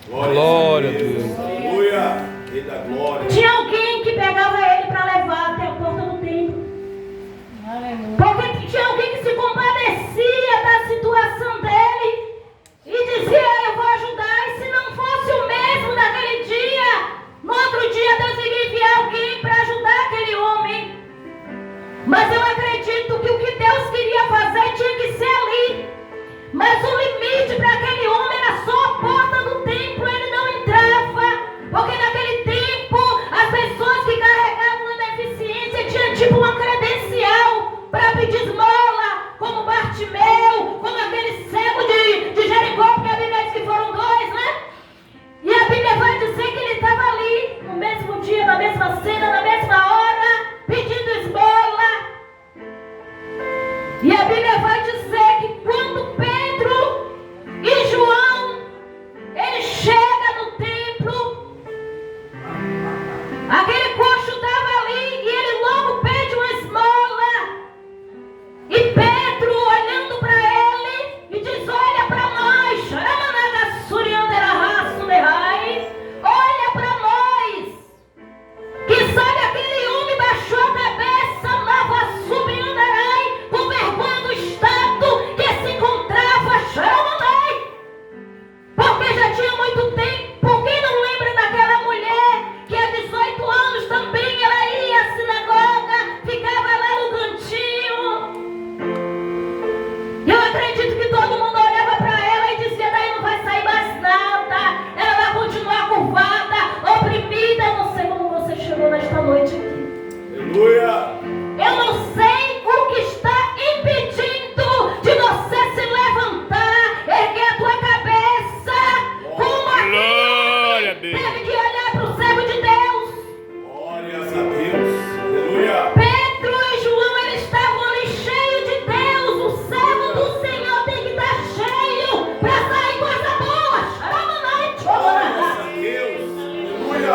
Glória a Deus. Aleluia. Rei da glória. Tinha alguém que pegava ele para levar até a porta do templo. Porque tinha alguém que se compadecia da situação dele e dizia: eu vou ajudar. E se não fosse o mesmo naquele dia, no outro dia Deus iria enviar alguém para ajudar aquele homem. Mas eu acredito que o que Deus queria fazer tinha que ser ali. Mas o limite para aquele homem era só a porta do templo. Ele não entrava, porque naquele tempo as pessoas que carregavam uma deficiência tinham tipo uma credencial para pedir esmola, como Bartimeu, como aquele cego de Jericó, porque a Bíblia diz que foram dois, né? E a Bíblia vai dizer que ele estava ali, no mesmo dia, na mesma cena, na mesma hora, pedindo esmola. E a Bíblia vai dizer que quando Pedro e João, ele chega no templo, aquele coxo estava ali e ele logo pede uma esmola. E Pedro, olhando para ele, e diz: olha para nós, olha para nós. Que sabe, aquele homem baixou a cabeça, lava subiandarai, com vergonha do estado que se encontrava, porque já tinha muito tempo. Quem não lembra daquela mulher que há 18 anos também ela ia à sinagoga, ficava lá no cantinho? Eu acredito que todo mundo olhava para ela e dizia: daí não vai sair mais nada, ela vai continuar curvada, oprimida. Eu não sei como você chegou nesta noite aqui. Aleluia. Eu não sei o que está impedindo de você se levantar, erguer a tua cabeça, como Glória a aquele Deus. teve que olhar para o servo de Deus. Glórias a Deus. Aleluia. Pedro e João, eles estavam ali cheios de Deus. O servo do Senhor tem que estar cheio para sair coisa boa. Glórias a Deus. Aleluia.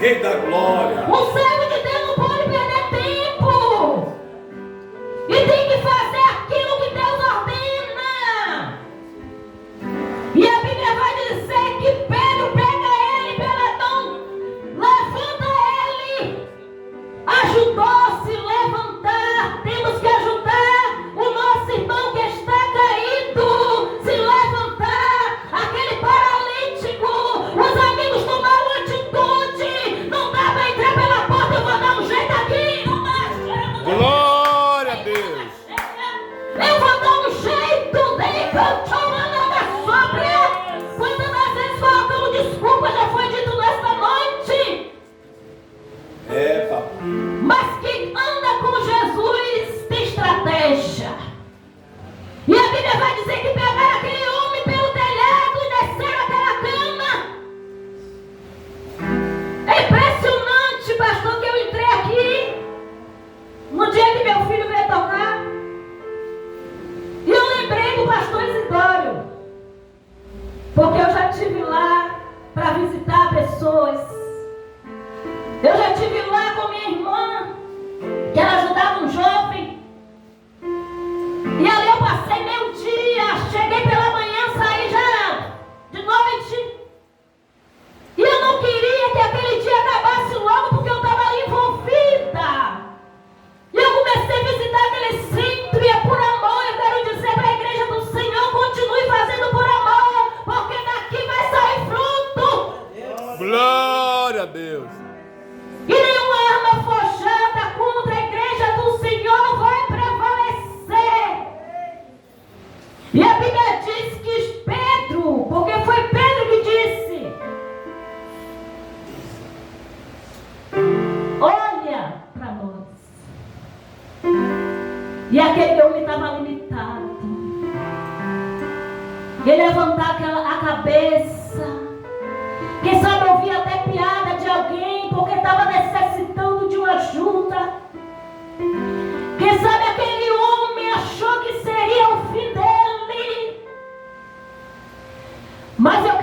Rei da glória. O servo de Deus não pode perder tempo. E tem que fazer aquilo que Deus ordena. E a Bíblia vai dizer que Pedro pega ele pela mão, levanta ele, ajudou a se levantar. Temos que ajudar o nosso irmão que está caído se levantar. Aquele paralítico, os amigos tomaram atitude. Não dá para entrar pela porta, eu vou dar um jeito aqui. Não basta. Glória a Deus. Eu vou dar um jeito. Dei cantora na sobra. Quantas vezes colocamos desculpa, já foi dito nesta noite. É, papai. Mas quem anda com Jesus tem estratégia. E a Bíblia vai dizer que pegaram aquele homem pelo telhado e desceram aquela cama. É impressionante, pastor, que eu entrei aqui no dia que meu filho veio tocar. E eu lembrei do pastor Isidório, porque eu já estive lá para visitar pessoas. Eu já estive lá com minha irmã, que ela ajudava um jovem. E ali eu passei meio dia, cheguei pela manhã, saí já de noite. E eu não queria que aquele dia acabasse logo, porque eu estava ali envolvida. E eu comecei a visitar aquele centro, e é por amor. Eu quero dizer para a igreja do Senhor: continue fazendo por amor, porque daqui vai sair fruto. Glória a Deus. E nenhuma arma forjada contra a igreja do Senhor vai prevalecer. E a Bíblia diz que Pedro, porque foi Pedro que disse: olha para nós. E aquele homem estava limitado. E levantar a cabeça. Quem sabe ouvir até piada de alguém, porque estava necessitando de uma ajuda. Quem sabe aquele homem achou que seria o fim dele. Mas eu